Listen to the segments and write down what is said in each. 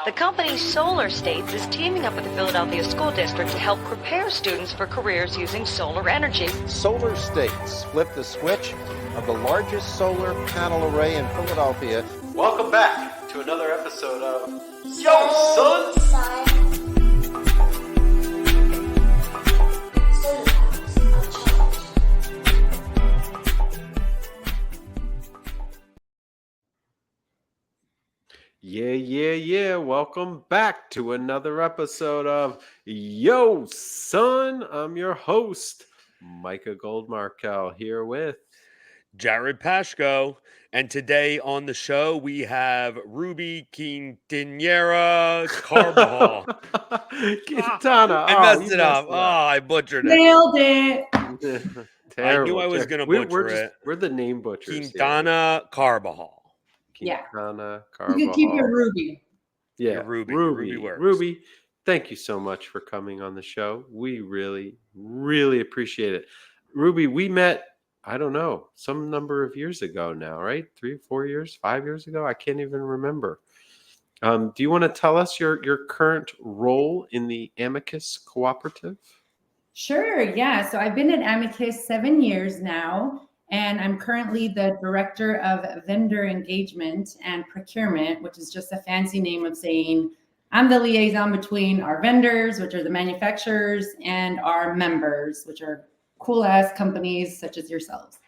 The company Solar States is teaming up with the Philadelphia School District to help prepare students for careers using solar energy. Solar States flipped the switch of the largest solar panel array in Philadelphia. Welcome back to another episode of Yo, Son! Yeah. Welcome back to another episode of Yo, Son. I'm your host, Micah Goldmarkel, here with Jared Pashko. And today on the show, we have Ruby Quintana Carbajal. Quintana. I messed it up. I butchered it. Nailed it. I knew I was going to butcher it. We're the name butchers. Quintana Carbajal. Quintana Carbajal. You can keep your Ruby. Yeah, Ruby works. Ruby, thank you so much for coming on the show. We really, really appreciate it. Ruby, we met, I don't know, some number of years ago now, right? 3, 4 years, 5 years ago? I can't even remember. Do you want to tell us your current role in the Amicus cooperative? Sure, yeah. So I've been at Amicus 7 years now. And I'm currently the Director of Vendor Engagement and Procurement, which is just a fancy name of saying I'm the liaison between our vendors, which are the manufacturers, and our members, which are cool-ass companies such as yourselves.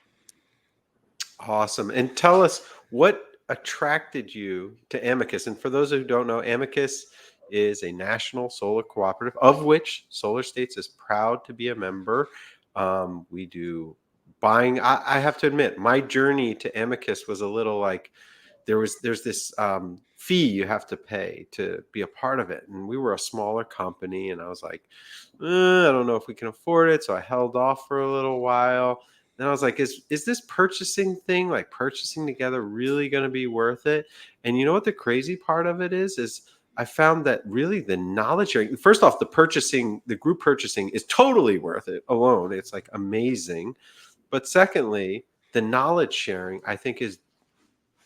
Awesome. And tell us what attracted you to Amicus. And for those who don't know, Amicus is a national solar cooperative, of which Solar States is proud to be a member. We do buying. I have to admit, my journey to Amicus was a little like there's this fee you have to pay to be a part of it, and we were a smaller company, and I was like, I don't know if we can afford it, so I held off for a little while. Then I was like, is this purchasing thing, like purchasing together, really going to be worth it? And you know what the crazy part of it is I found that really the knowledge sharing. First off, the group purchasing is totally worth it alone. It's like amazing. But secondly, the knowledge sharing, I think, is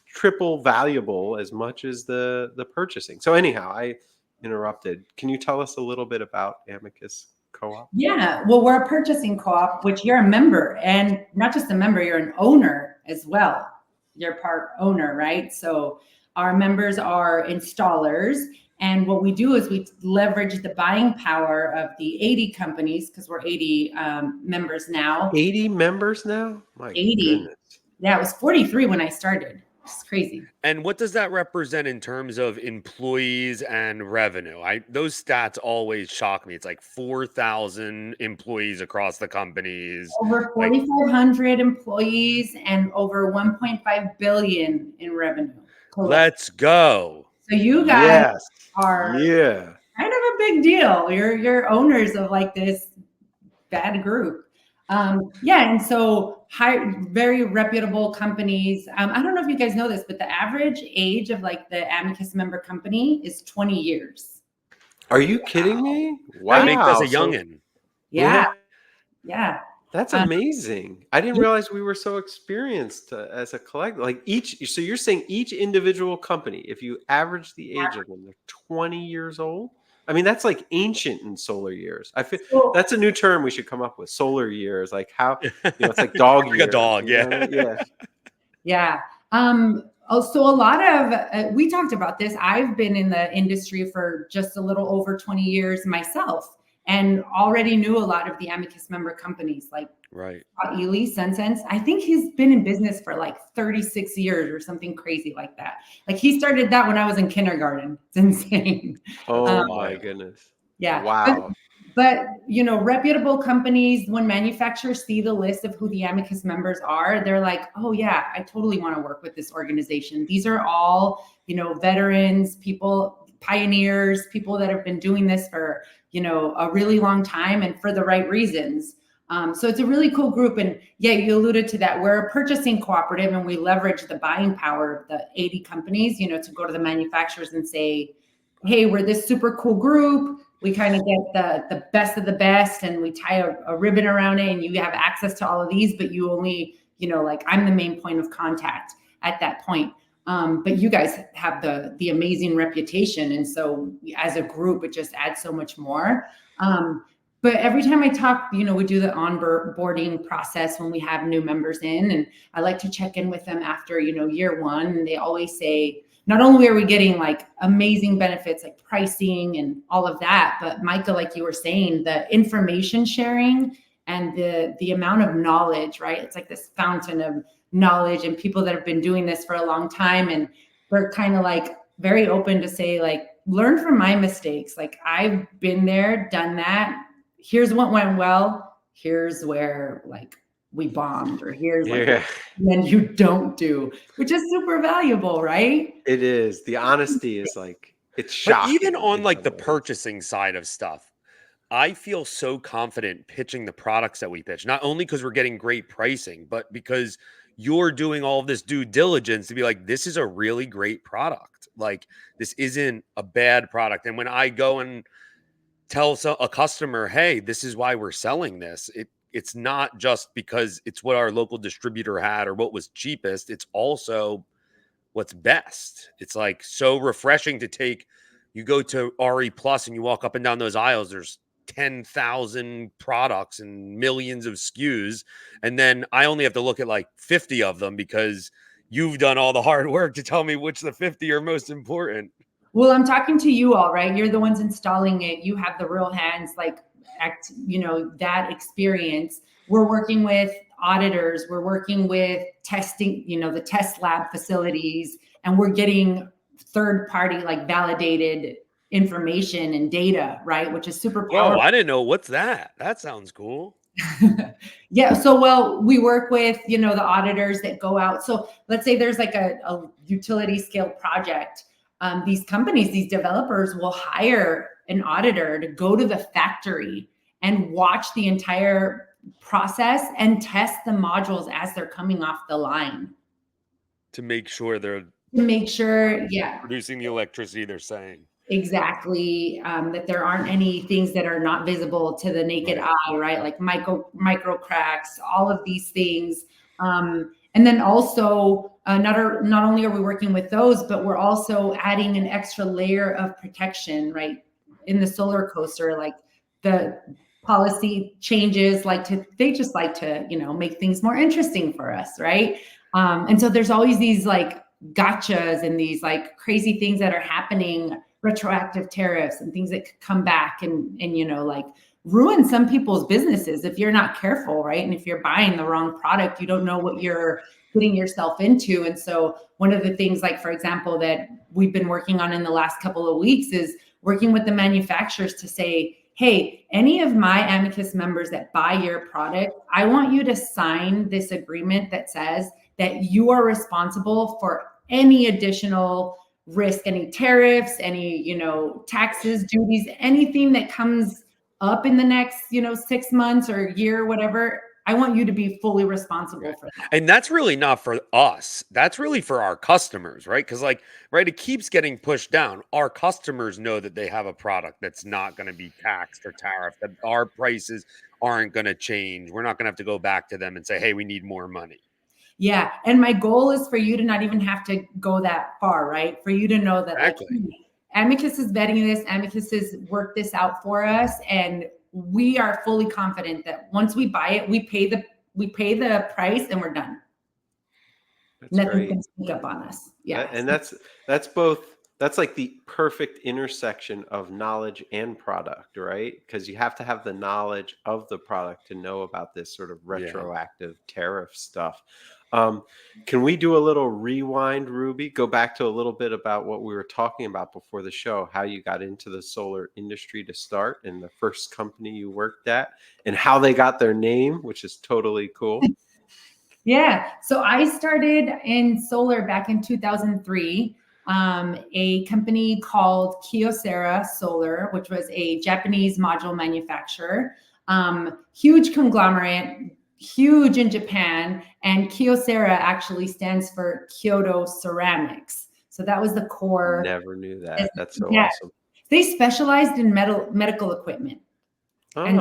triple valuable as much as the purchasing. So anyhow, I interrupted. Can you tell us a little bit about Amicus Co-op? Yeah, well, we're a purchasing co-op, which you're a member, and not just a member, you're an owner as well. You're part owner, right? So our members are installers. And what we do is we leverage the buying power of the 80 companies, because we're 80 members now. 80 members now? My 80. goodness. Yeah, it was 43 when I started. It's crazy. And what does that represent in terms of employees and revenue? Those stats always shock me. It's like 4,000 employees across the companies. Over 4,500 employees and over 1.5 billion in revenue. Let's go. So you guys are kind of a big deal. You're owners of like this bad group. And so very reputable companies. I don't know if you guys know this, but the average age of like the Amicus member company is 20 years. Are you kidding me? Wow. I think that's a youngin'. Yeah. That's amazing. I didn't realize we were so experienced as a collective. Like so you're saying each individual company, if you average the age of them, they're 20 years old? I mean, that's like ancient in solar years. I feel that's a new term we should come up with. Solar years, like how it's like dog years. Like a dog, Yeah. So a lot of we talked about this. I've been in the industry for just a little over 20 years myself, and already knew a lot of the Amicus member companies like Ely, Sense. I think he's been in business for like 36 years or something crazy like that. Like he started that when I was in kindergarten. It's insane. Oh my goodness. Yeah. Wow. But reputable companies, when manufacturers see the list of who the Amicus members are, they're like, oh yeah, I totally want to work with this organization. These are all, veterans, people, pioneers, people that have been doing this for, a really long time and for the right reasons. So it's a really cool group. And yeah, you alluded to that. We're a purchasing cooperative and we leverage the buying power of the 80 companies, to go to the manufacturers and say, hey, we're this super cool group. We kind of get the best of the best and we tie a ribbon around it and you have access to all of these, but you only, I'm the main point of contact at that point. But you guys have the amazing reputation. And so as a group, it just adds so much more. But every time I talk, we do the onboarding process when we have new members in, and I like to check in with them after, year one. And they always say, not only are we getting like amazing benefits like pricing and all of that, but Micah, like you were saying, the information sharing and the amount of knowledge, right? It's like this fountain of knowledge and people that have been doing this for a long time. And we're kind of like very open to say, like, learn from my mistakes. Like, I've been there, done that. Here's what went well. Here's where like we bombed, or here's like when you don't do, which is super valuable, right? It is. The honesty is like, it's shocking. But even on like the purchasing side of stuff, I feel so confident pitching the products that we pitch, not only because we're getting great pricing, but because you're doing all of this due diligence to be like, this is a really great product. Like, this isn't a bad product. And when I go and tell a customer, hey, this is why we're selling this, it's not just because it's what our local distributor had or what was cheapest. It's also what's best. It's like so refreshing to take, you go to RE Plus and you walk up and down those aisles, there's 10,000 products and millions of SKUs. And then I only have to look at like 50 of them because you've done all the hard work to tell me which the 50 are most important. Well, I'm talking to you all, right? You're the ones installing it. You have the real hands, like, that experience. We're working with auditors. We're working with testing, the test lab facilities, and we're getting third party, like, validated information and data, right? Which is super powerful. Whoa, I didn't know. What's that? That sounds cool. Yeah. So, well, we work with, the auditors that go out. So let's say there's like a utility scale project. These companies, these developers will hire an auditor to go to the factory and watch the entire process and test the modules as they're coming off the line. To make sure Yeah. producing the electricity they're saying. Exactly. That there aren't any things that are not visible to the naked eye, right? Like micro cracks, all of these things. And then also, not only are we working with those, but we're also adding an extra layer of protection, right? In the solar coaster, like the policy changes, they just like to, make things more interesting for us, right? And so there's always these like gotchas and these like crazy things that are happening, retroactive tariffs and things that could come back and like ruin some people's businesses if you're not careful, right? And if you're buying the wrong product, you don't know what you're putting yourself into. And so one of the things, like, for example, that we've been working on in the last couple of weeks is working with the manufacturers to say, hey, any of my Amicus members that buy your product, I want you to sign this agreement that says that you are responsible for any additional risk, any tariffs, any, taxes, duties, anything that comes up in the next, 6 months or year, whatever. I want you to be fully responsible for that. And that's really not for us. That's really for our customers, right? Because it keeps getting pushed down. Our customers know that they have a product that's not going to be taxed or tariffed, that our prices aren't going to change. We're not going to have to go back to them and say, hey, we need more money. Yeah. And my goal is for you to not even have to go that far, right? For you to know that Amicus is vetting this, Amicus has worked this out for us, and we are fully confident that once we buy it, we pay the price and we're done. Nothing can sneak up on us. Yeah. And that's like the perfect intersection of knowledge and product, right? Because you have to have the knowledge of the product to know about this sort of retroactive tariff stuff. Can we do a little rewind, Ruby? Go back to a little bit about what we were talking about before the show, how you got into the solar industry to start and the first company you worked at and how they got their name, which is totally cool. Yeah. So I started in solar back in 2003. A company called Kyocera Solar, which was a Japanese module manufacturer, huge conglomerate, huge in Japan. And Kyocera actually stands for Kyoto Ceramics. So that was the core. Never knew that. That's so awesome. They specialized in medical equipment. And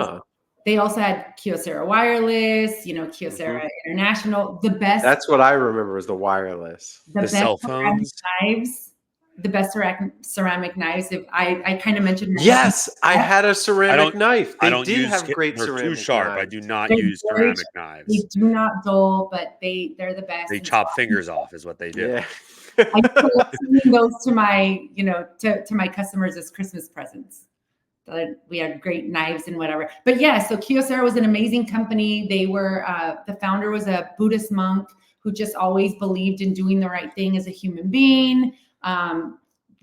They also had Kyocera Wireless, Kyocera International. That's what I remember was the wireless. The best cell ceramic phones. knives, the best ceramic knives. If I kind of mentioned, Yes, I had a ceramic knife. I They don't did use. have great They're too ceramic sharp. I knives. do not They're use very ceramic They knives. do not dull, but they're the best. They And so chop fingers off, is what they do. Yeah. I used to love sending those to my, to my customers as Christmas presents. We had great knives and whatever. But yeah, so Kyocera was an amazing company. They were, the founder was a Buddhist monk who just always believed in doing the right thing as a human being,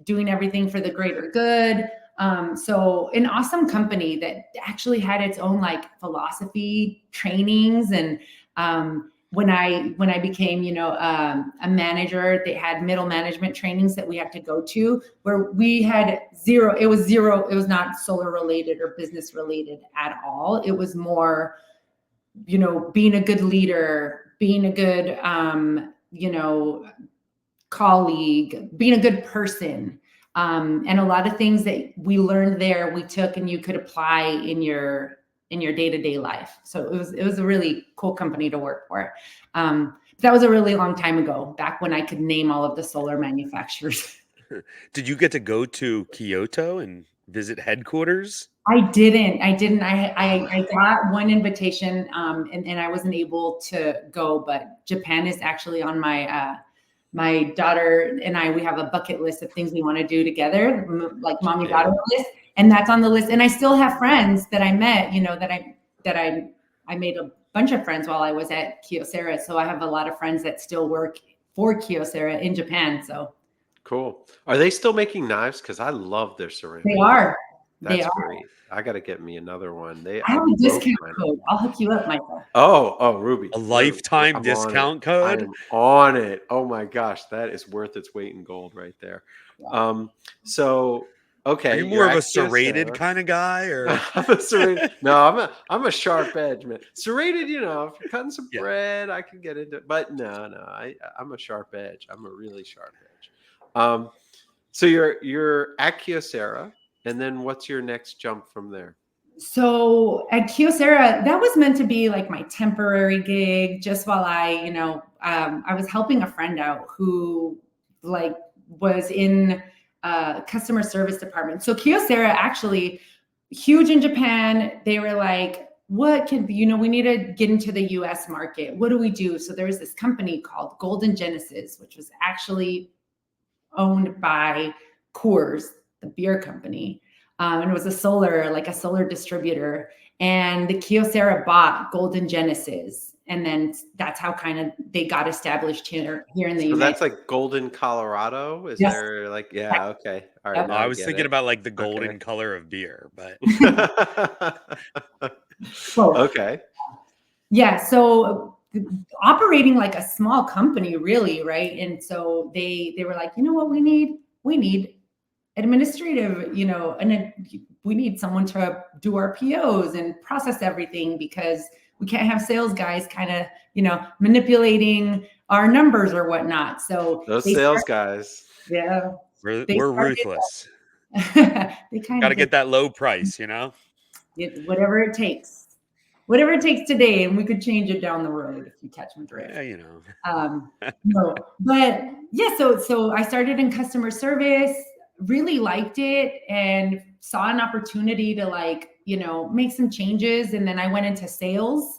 doing everything for the greater good. So an awesome company that actually had its own like philosophy trainings. And when I became, a manager, they had middle management trainings that we had to go to where we had zero. It was not solar related or business related at all. It was more, being a good leader, being a good, colleague, being a good person. And a lot of things that we learned there, we took and you could apply in your day-to-day life. So it was a really cool company to work for. That was a really long time ago, back when I could name all of the solar manufacturers. Did you get to go to Kyoto and visit headquarters? I didn't. I got one invitation, and I wasn't able to go. But Japan is actually on my daughter and I. We have a bucket list of things we want to do together, like mommy daughter list, and that's on the list. And I still have friends that I met, I made a bunch of friends while I was at Kyocera. So I have a lot of friends that still work for Kyocera in Japan. So Cool. Are they still making knives? Because I love their ceramic. they are. That's They are. great. I got to get me another one. I have a discount code. I'll hook you up, Michael. Oh, Ruby. A lifetime discount code? I am on it. Oh my gosh, that is worth its weight in gold right there. So okay. Are you more of a serrated kind of guy, or I'm a serrated? No, I'm a sharp edge man. Serrated, if you're cutting some bread, I can get into it. But no, I'm a sharp edge. I'm a really sharp edge. So you're at Kyocera. And then what's your next jump from there? So at Kyocera, that was meant to be like my temporary gig, just while I was helping a friend out who was in customer service department. So Kyocera actually huge in Japan. They were like, what can we need to get into the US market. What do we do? So there was this company called Golden Genesis, which was actually owned by Coors, the beer company. And it was a solar distributor. And the Kyocera bought Golden Genesis. And then that's how kind of they got established here in the United States. That's like Golden, Colorado? Is there okay. All right. Yep. I was thinking about like the golden color of beer, but okay. Yeah. So operating like a small company, really, right? And so they were like, you know what we need administrative, and we need someone to do our POs and process everything because we can't have sales guys kind of, manipulating our numbers or whatnot. So those sales guys, yeah, we're ruthless. They kind got to of get that low price, whatever it takes today, and we could change it down the road if you catch my drift. Yeah, No, but yeah, so I started in customer service, really liked it, and saw an opportunity to make some changes. And then I went into sales.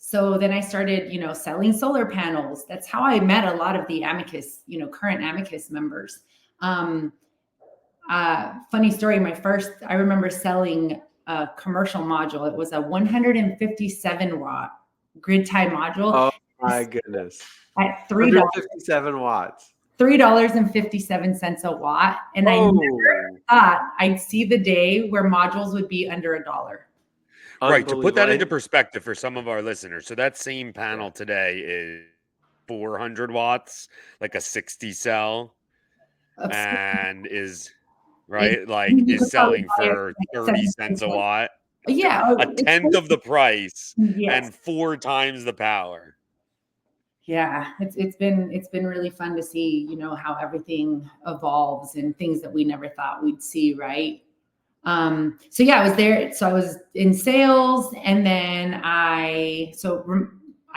So then I started, selling solar panels. That's how I met a lot of the Amicus, current Amicus members. Funny story. I remember selling a commercial module. It was a 157 watt grid tie module. Oh my goodness. At $3. 157 watts. $3.57 a watt. And I never thought I'd see the day where modules would be under $1. Right. To put that into perspective for some of our listeners. So that same panel today is 400 watts, like a 60 cell, and is selling for 30 cents a watt. Yeah. A tenth of the price and 4 times the power. Yeah, it's been really fun to see, how everything evolves and things that we never thought we'd see, right? So yeah, I was there. So I was in sales, and then I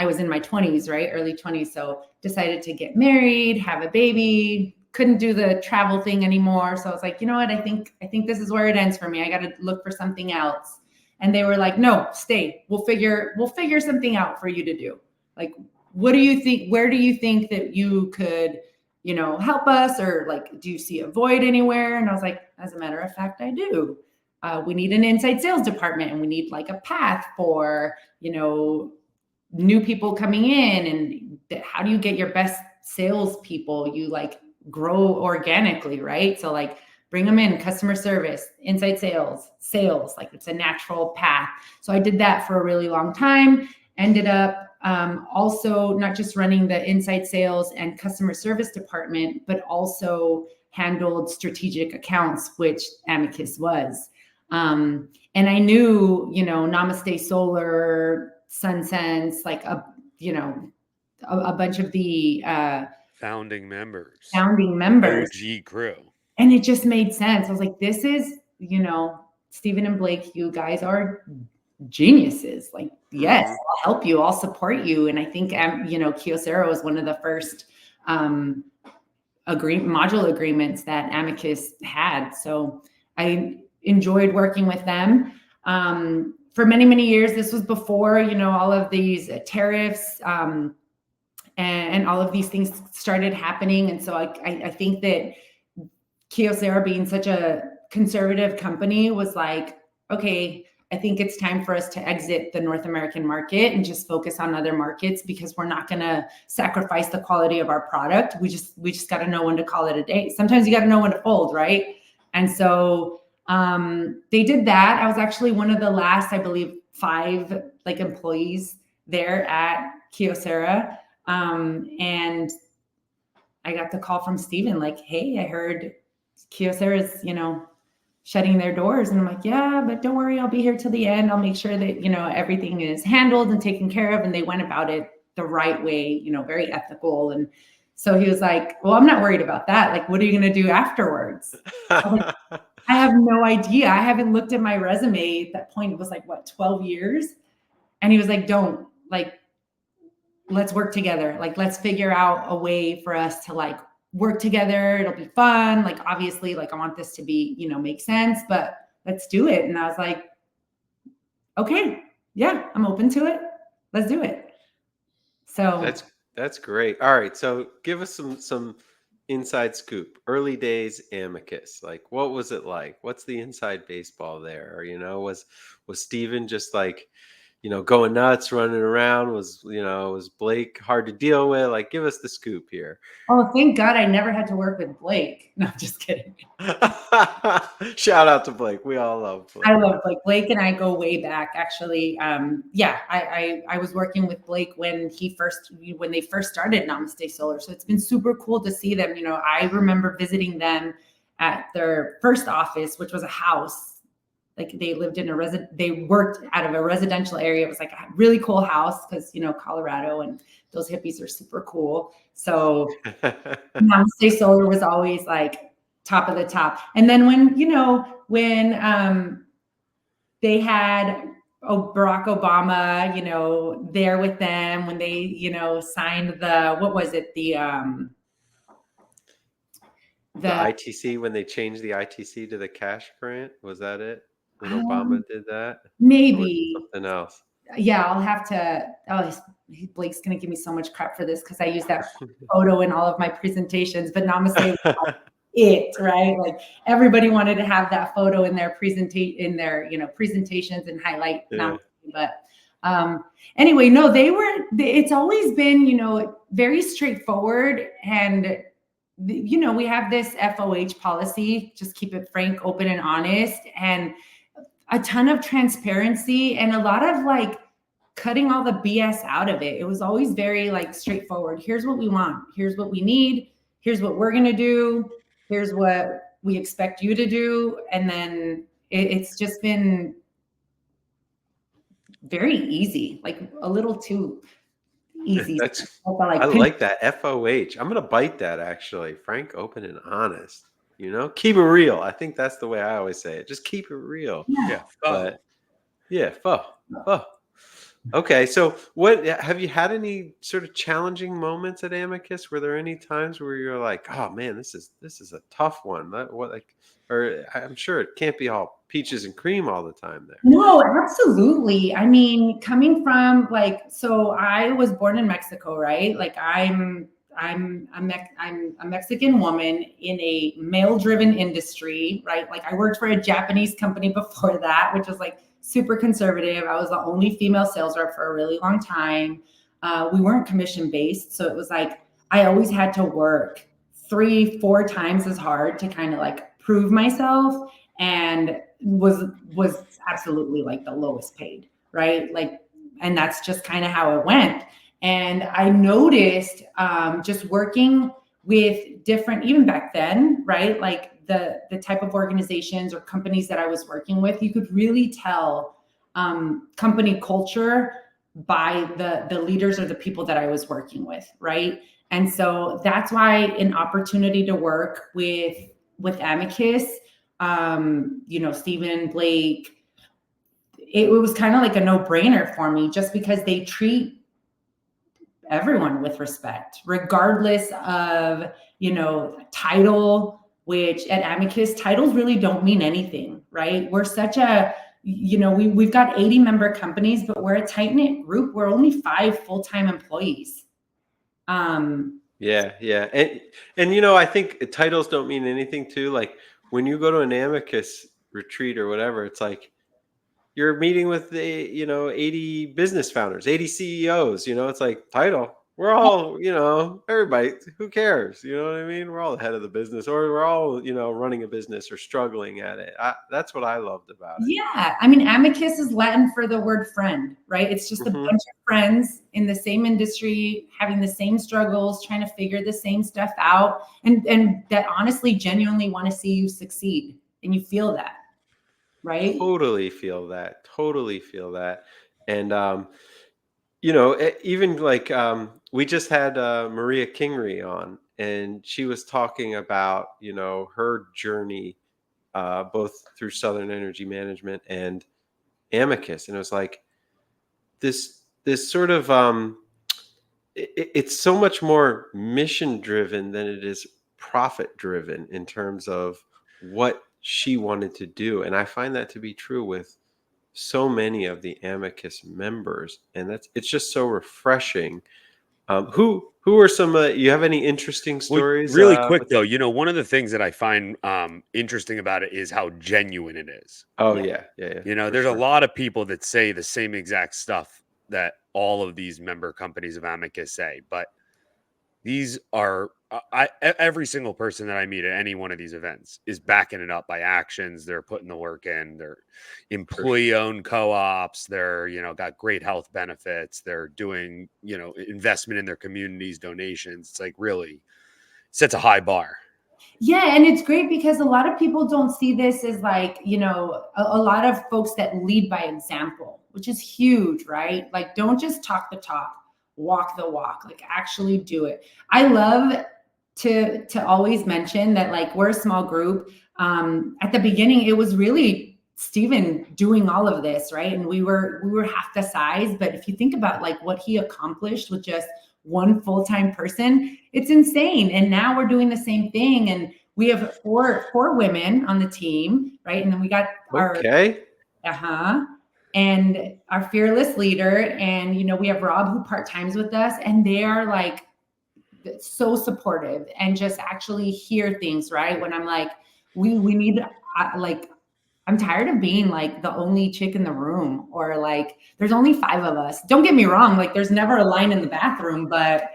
was in my 20s, right? Early 20s. So decided to get married, have a baby, couldn't do the travel thing anymore. So I was like, you know what? I think this is where it ends for me. I got to look for something else. And they were like, no, stay. We'll figure something out for you to do. Like, what do you think? Where do you think that you could, help us? Or like, do you see a void anywhere? And I was like, as a matter of fact, I do. We need an inside sales department, and we need like a path for, new people coming in. And how do you get your best salespeople? You like grow organically, right? So like bring them in, customer service, inside sales, like it's a natural path. So I did that for a really long time. Ended up also not just running the inside sales and customer service department, but also handled strategic accounts, which Amicus was. And I knew, Namaste Solar, SunSense, like a bunch of the Founding members. OG crew. And it just made sense. I was like, this is, Stephen and Blake, you guys are geniuses. Like, yes, I'll help you. I'll support you. And I think, Kyocera was one of the first module agreements that Amicus had. So I enjoyed working with them for many, many years. This was before, all of these tariffs and all of these things started happening. And so I think that Kyocera, being such a conservative company, was like, okay, I think it's time for us to exit the North American market and just focus on other markets, because we're not going to sacrifice the quality of our product. We just got to know when to call it a day. Sometimes you got to know when to fold, right? And so they did that. I was actually one of the last, I believe, 5 like employees there at Kyocera. And I got the call from Stephen, like, hey, I heard Kyocera is, shutting their doors. And I'm like, yeah, but don't worry, I'll be here till the end. I'll make sure that, everything is handled and taken care of. And they went about it the right way, very ethical. And so he was like, well, I'm not worried about that. Like, what are you going to do afterwards? I have no idea. I haven't looked at my resume. At that point, it was like, 12 years. And he was like, don't, like, let's work together. Like, let's figure out a way for us to like work together. It'll be fun. Like, obviously, like I want this to be, make sense, but let's do it. And I was like, okay, yeah, I'm open to it. Let's do it. So that's great. All right. So give us some inside scoop. Early days Amicus. Like, what was it like? What's the inside baseball there? Or, was Steven just like, going nuts, running around? Was Blake hard to deal with? Like, give us the scoop here. Oh, thank God I never had to work with Blake. No, I'm just kidding. Shout out to Blake. We all love Blake. I love Blake. Blake and I go way back, actually. I was working with Blake when they first started Namaste Solar. So it's been super cool to see them. I remember visiting them at their first office, which was a house. Like, they lived in they worked out of a residential area. It was like a really cool house because, Colorado and those hippies are super cool. So Namaste Solar was always like top of the top. And then when they had Barack Obama, there with them, when they, signed what was it? The ITC, when they changed the ITC to the cash grant, was that it? When Obama did that? Maybe. Or something else. Yeah, I'll have to. Oh, Blake's going to give me so much crap for this because I use that photo in all of my presentations. But Namaste was it, right? Like, everybody wanted to have that photo in their presentations and highlight Namaste. But anyway, no, it's always been, very straightforward. And we have this FOH policy, just keep it frank, open, and honest, and a ton of transparency and a lot of like cutting all the BS out of it. It was always very like straightforward. Here's what we want. Here's what we need. Here's what we're going to do. Here's what we expect you to do. And then it's just been very easy, like a little too easy. I like that FOH. I'm going to bite that, actually. Frank, open, and honest. keep it real. I think that's the way I always say it. Just keep it real. Yeah. But yeah, pho. Okay, so what have you had any sort of challenging moments at Amicus? Were there any times where you're like, "Oh man, this is a tough one." Or I'm sure it can't be all peaches and cream all the time there. No, absolutely. I mean, coming from so I was born in Mexico, right? Like I'm a Mexican woman in a male-driven industry, right? Like I worked for a Japanese company before that, which was like super conservative. I was the only female sales rep for a really long time. We weren't commission based, so it was like I always had to work 3-4 times as hard to kind of like prove myself, and was absolutely like the lowest paid, right? Like, and that's just kind of how it went. And I noticed just working with different, even back then, right? Like the type of organizations or companies that I was working with, you could really tell company culture by the leaders or the people that I was working with, right? And so that's why an opportunity to work with Amicus, Stephen, Blake, it was kind of like a no-brainer for me, just because they treat everyone with respect, regardless of, title, which at Amicus, titles really don't mean anything, right? We're such a, we've got 80 member companies, but we're a tight-knit group. We're only 5 full-time employees. Yeah. And I think titles don't mean anything too. Like when you go to an Amicus retreat or whatever, it's like you're meeting with the 80 business founders, 80 CEOs. It's like title. We're all everybody. Who cares? You know what I mean? We're all the head of the business, or we're all running a business or struggling at it. That's what I loved about it. Yeah, I mean, Amicus is Latin for the word friend, right? It's just a bunch of friends in the same industry, having the same struggles, trying to figure the same stuff out, and that honestly, genuinely want to see you succeed, and you feel that, right? Totally feel that. And even like we just had Maria Kingery on, and she was talking about her journey both through Southern Energy Management and Amicus, and it was like this sort of it's so much more mission driven than it is profit driven in terms of what she wanted to do, and I find that to be true with so many of the Amicus members, and it's just so refreshing. Who are some? You have any interesting stories? Really quick though, one of the things that I find interesting about it is how genuine it is. Oh yeah. There's a lot of people that say the same exact stuff that all of these member companies of Amicus say, but these are every single person that I meet at any one of these events is backing it up by actions. They're putting the work in. They're employee-owned co-ops. They're got great health benefits. They're doing investment in their communities, donations. It's like really sets a high bar. Yeah, and it's great because a lot of people don't see this as like, a lot of folks that lead by example, which is huge, right? Like, don't just talk the talk, walk the walk, like actually do it. I love to always mention that like we're a small group. At the beginning, it was really Stephen doing all of this, right? And we were half the size, but if you think about like what he accomplished with just one full-time person, it's insane. And now we're doing the same thing. And we have four women on the team, right? And then we got and our fearless leader. And, we have Rob who part-times with us, and they are like so supportive and just actually hear things, right? When I'm like, we need, like, I'm tired of being like the only chick in the room, or like there's only 5 of us. Don't get me wrong, like there's never a line in the bathroom, but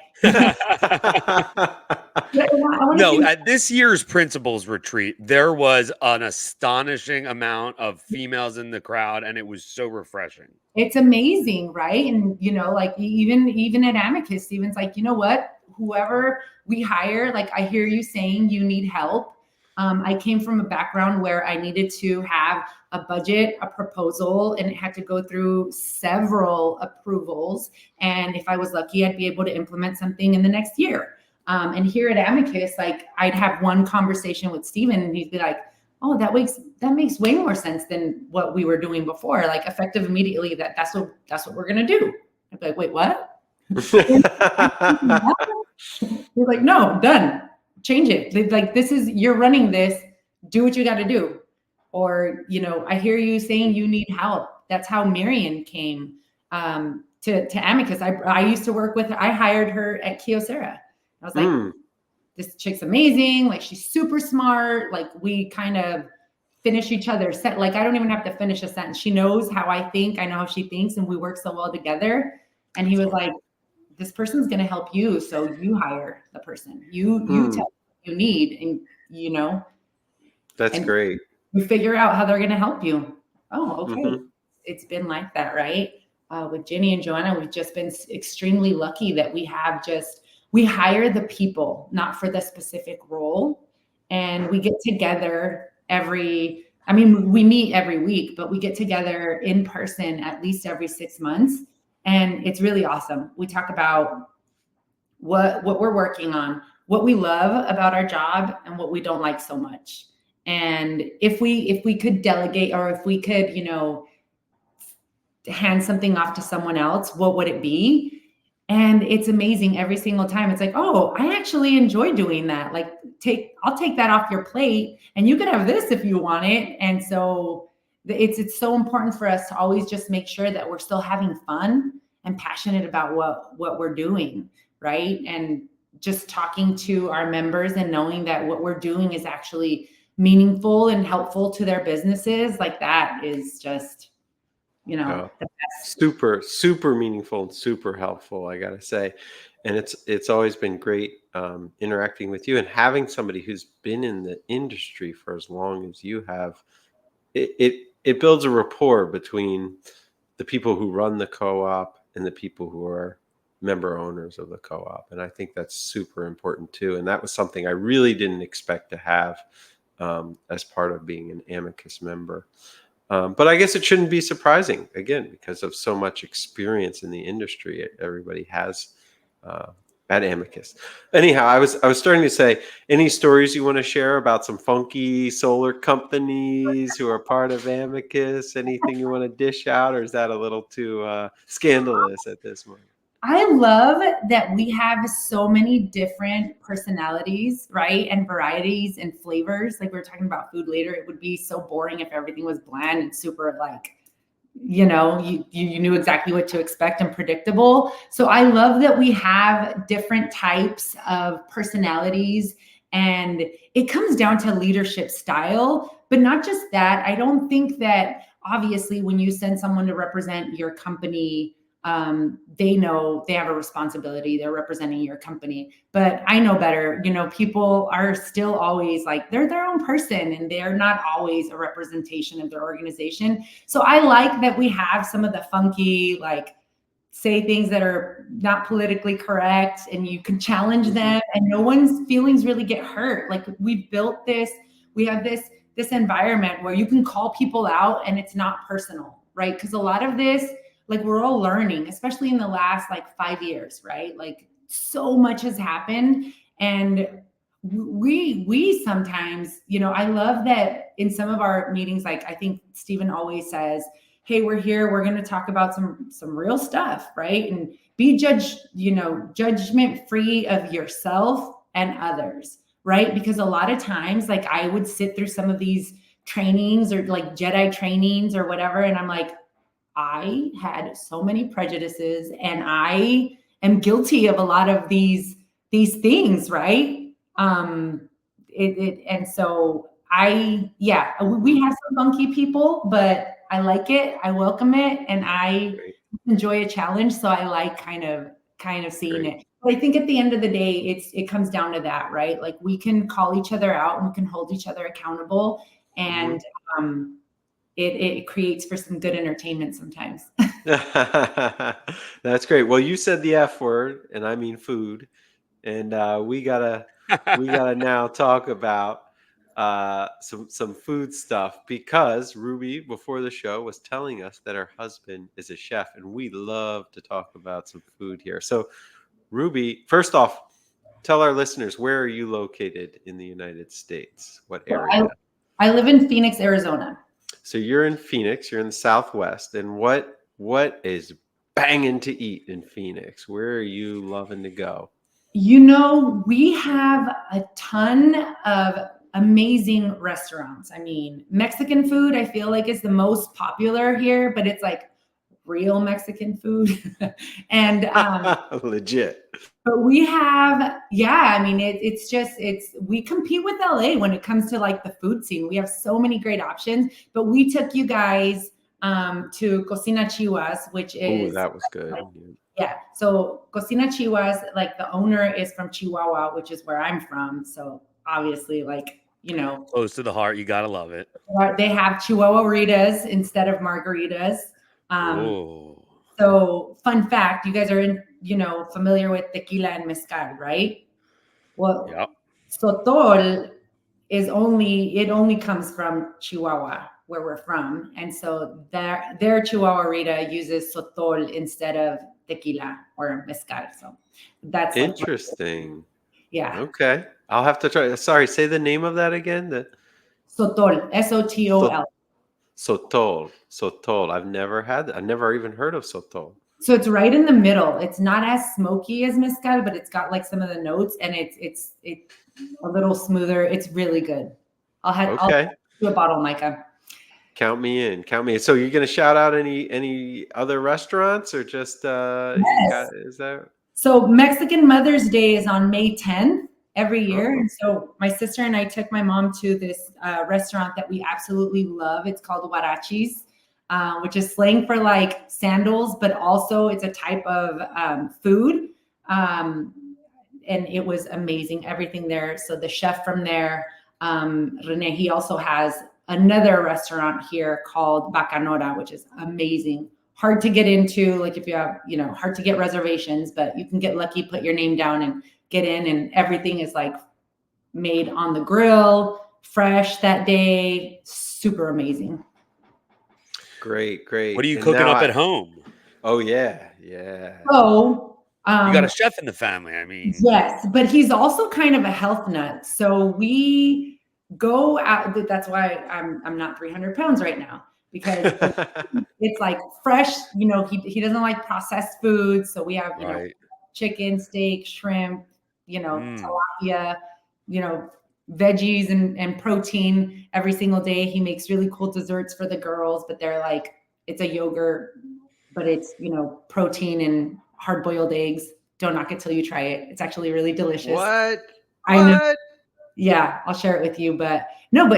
no, at this year's principals retreat, there was an astonishing amount of females in the crowd, and it was so refreshing. It's amazing, right? And like even at Amicus, Stephen's like, you know what? Whoever we hire, like I hear you saying you need help. I came from a background where I needed to have a budget, a proposal, and it had to go through several approvals. And if I was lucky, I'd be able to implement something in the next year. And here at Amicus, like I'd have one conversation with Steven and he'd be like, oh, that makes way more sense than what we were doing before. Like effective immediately, that's what we're gonna do. I'd be like, wait, what? You're like, no, done. Change it. Like you're running this. Do what you got to do. Or, I hear you saying you need help. That's how Marion came to Amicus. I used to work with her. I hired her at Kyocera. I was like, this chick's amazing. Like she's super smart. Like we kind of finish each other's set. Like I don't even have to finish a sentence. She knows how I think. I know how she thinks, and we work so well together. And he was like, this person's going to help you. So you hire the person. You tell them what you need, and That's great. You figure out how they're going to help you. Oh, okay. It's been like that, right? With Ginny and Joanna, we've just been extremely lucky that we hire the people, not for the specific role. And we get together we meet every week, but we get together in person at least every 6 months. And it's really awesome. We talk about what we're working on, what we love about our job, and what we don't like so much. And if we could delegate, or if we could, hand something off to someone else, what would it be? And it's amazing every single time. It's like, oh, I actually enjoy doing that. Like I'll take that off your plate and you can have this if you want it. And so it's so important for us to always just make sure that we're still having fun and passionate about what we're doing, right? And just talking to our members and knowing that what we're doing is actually meaningful and helpful to their businesses, like that is just, the best. Super, super meaningful and super helpful, I gotta say. And it's always been great interacting with you and having somebody who's been in the industry for as long as you have. It builds a rapport between the people who run the co-op and the people who are member owners of the co-op. And I think that's super important too. And that was something I really didn't expect to have as part of being an Amicus member. But I guess it shouldn't be surprising, again, because of so much experience in the industry everybody has at Amicus. Anyhow, I was starting to say, any stories you want to share about some funky solar companies who are part of Amicus? Anything you want to dish out, or is that a little too scandalous at this moment? I love that we have so many different personalities, right? And varieties and flavors. Like we were talking about food later. It would be so boring if everything was bland and super like, you knew exactly what to expect and predictable. So I love that we have different types of personalities, and it comes down to leadership style, but not just that. I don't think that obviously when you send someone to represent your company, they know they have a responsibility. They're representing your company, but I know better. People are still always like, they're their own person and they're not always a representation of their organization. So I like that we have some of the funky, like say things that are not politically correct and you can challenge them and no one's feelings really get hurt. Like we have this environment where you can call people out and it's not personal, right? Because a lot of this, like we're all learning, especially in the last 5 years, right? Like so much has happened. And we sometimes, I love that in some of our meetings, like I think Stephen always says, hey, we're here, we're going to talk about some real stuff, right? And be judgment free of yourself and others, right? Because a lot of times, like I would sit through some of these trainings or like Jedi trainings or whatever. And I'm like, I had so many prejudices and I am guilty of a lot of these things, right? And so we have some funky people, but I like it. I welcome it. And I enjoy a challenge. So I like kind of seeing it. But I think at the end of the day, it comes down to that, right? Like we can call each other out and we can hold each other accountable, and it creates for some good entertainment sometimes. That's great. Well, you said the F word, and I mean food, and we gotta now talk about some food stuff, because Ruby before the show was telling us that her husband is a chef, and we love to talk about some food here. So, Ruby, first off, tell our listeners, where are you located in the United States? What So area? I live in Phoenix, Arizona. So you're in Phoenix, you're in the Southwest, and what is banging to eat in Phoenix? Where are you loving to go? We have a ton of amazing restaurants. I mean, Mexican food, I feel like is the most popular here, but it's like real Mexican food. and Legit. But we have, yeah, I mean, we compete with LA when it comes to like the food scene. We have so many great options, but we took you guys to Cocina Chihuas, which Oh, is, that was good. like, yeah. So Cocina Chihuas, like the owner is from Chihuahua, which is where I'm from. So obviously, like, Close to the heart. You gotta love it. they have Chihuahua Ritas instead of margaritas. Oh, So fun fact, you guys are familiar with tequila and mezcal, right? Well, yeah. sotol it only comes from Chihuahua, where we're from. And so their Chihuahua Rita uses sotol instead of tequila or mezcal. So that's like, Interesting. yeah. Okay. I'll have to try. Sorry, say the name of that again. The Sotol, SOTOL. Sotol. Sotol. I've never even heard of Sotol. So it's right in the middle. It's not as smoky as mezcal, but it's got like some of the notes, and it's a little smoother. It's really good. I'll do a bottle, Micah. Count me in. Count me in. So you're gonna shout out any other restaurants or just Yes. is that So Mexican Mother's Day is on May 10th every year. Oh. And so my sister and I took my mom to this restaurant that we absolutely love. It's called Huaraches, which is slang for like sandals, but also it's a type of food. And it was amazing, everything there. So the chef from there, Rene, he also has another restaurant here called Bacanora, which is amazing. Hard to get into, like if you have, hard to get reservations, but you can get lucky, put your name down and get in, and everything is like made on the grill, fresh that day, super amazing. Great. What are you cooking up at home? Oh yeah. So you got a chef in the family. I mean, yes, but he's also kind of a health nut. So we go out. That's why I'm not 300 pounds right now, because it's like fresh. He doesn't like processed foods. So we have right. chicken, steak, shrimp, tilapia, veggies and protein every single day. He makes really cool desserts for the girls, but they're like, it's a yogurt, but it's protein and hard boiled eggs. Don't knock it till you try it. It's actually really delicious. What? I know. Yeah, I'll share it with you. But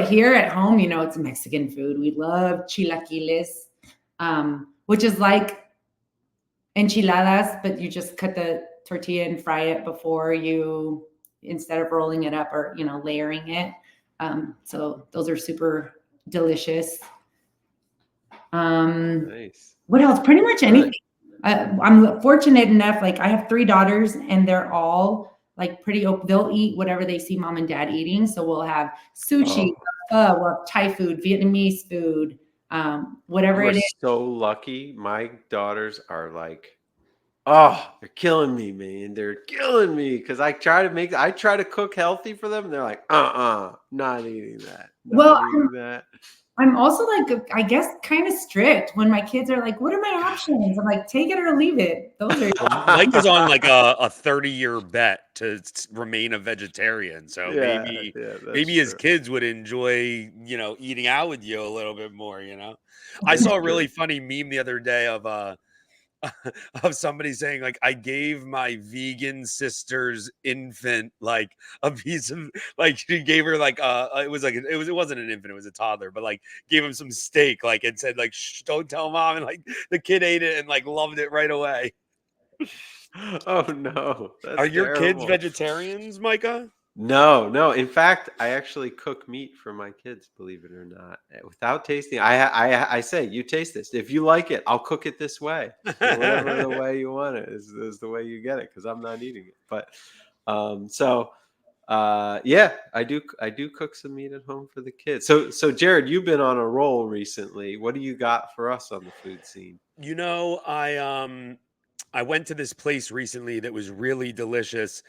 here at home, it's Mexican food. We love chilaquiles, which is like enchiladas, but you just cut the tortilla and fry it before you, instead of rolling it up or, layering it. So those are super delicious. Nice. What else? Pretty much anything. I'm fortunate enough, like I have 3 daughters and they're all like pretty open. They'll eat whatever they see mom and dad eating. So we'll have sushi, we'll have Thai food, Vietnamese food, whatever it is. So lucky. My daughters are like, oh, they're killing me, man. They're killing me because I try to cook healthy for them. And they're like, not eating that. I'm also like, I guess, kind of strict when my kids are like, what are my options? I'm like, take it or leave it. Those are Mike is on like a 30-year bet to remain a vegetarian. So maybe his kids would enjoy, eating out with you a little bit more, I saw a really funny meme the other day of somebody saying like, I gave my vegan sister's infant like a piece of, like, she gave her like it wasn't an infant, it was a toddler, but like gave him some steak, like, and said like, shh, don't tell mom, and like the kid ate it and like loved it right away. Oh no. Are your kids vegetarians, Micah? No. In fact, I actually cook meat for my kids, believe it or not, without tasting. I say, you taste this. If you like it, I'll cook it this way. Whatever the way you want it is the way you get it, because I'm not eating it. But yeah, I do cook some meat at home for the kids. So Jared, you've been on a roll recently. What do you got for us on the food scene? I went to this place recently that was really delicious.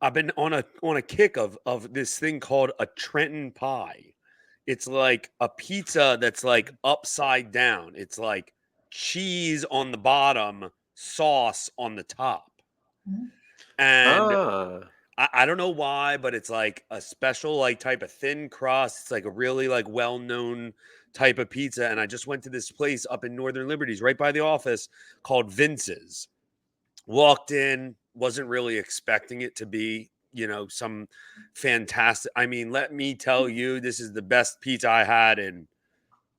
I've been on a kick of this thing called a Trenton pie. It's like a pizza that's like upside down. It's like cheese on the bottom, sauce on the top. Mhm. And Ah, I don't know why, but it's like a special like type of thin crust. It's like a really like well-known type of pizza. And I just went to this place up in Northern Liberties, right by the office, called Vince's. Walked in, wasn't really expecting it to be, some fantastic. I mean, let me tell you, this is the best pizza I had in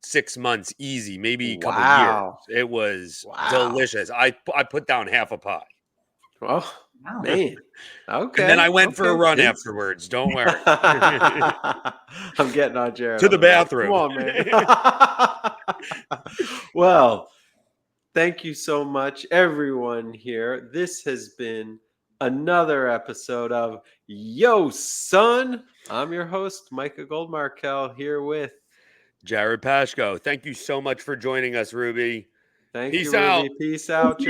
6 months, easy, maybe a couple years. wow. It was Wow. delicious. I put down half a pie. Oh, Wow. man. And then Okay. I went for a Okay. run Vince. afterwards. Don't worry. I'm getting on Jared. To on the the run. Come bathroom. on, man. Well, thank you so much, everyone here. This has been another episode of Yo, Son. I'm your host, Micah Goldmarkel, here with. Jared Pashko, thank you so much for joining us, Ruby. Thank Peace you, out. Ruby. Peace out, y'all.